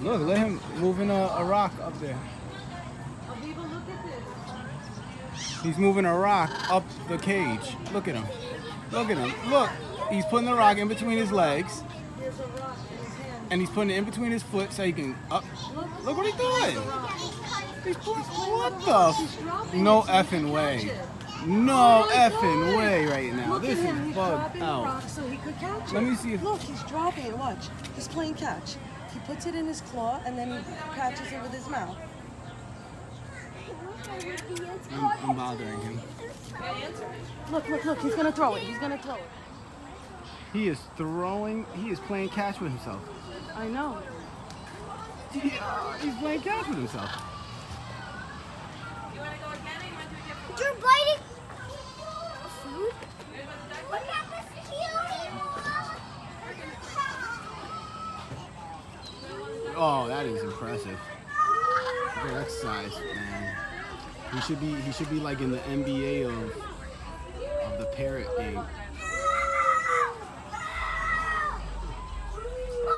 Look, let him moving a rock up there. Aviva, look at this. He's moving a rock up the cage. Look at him. Look at him. Look. He's putting the rock in between his legs. There's a rock in his hand. And he's putting it in between his foot so he can up. Look what he's doing. He's putting, what the? No effing way. No effing way right now. Look This at him. is He's bugged dropping the out. rock so he could catch it. Let me see if. Look, he's dropping it. Watch. He's playing catch. He puts it in his claw and then he catches it with his mouth. I'm bothering him. Look, look, look. He's going to throw it. He's going to throw it. He is throwing. He is playing catch with himself. I know. He's playing catch with himself. You're biting food? What happens to you? Oh, that is impressive. Good exercise, man. He should be like in the NBA of the parrot game.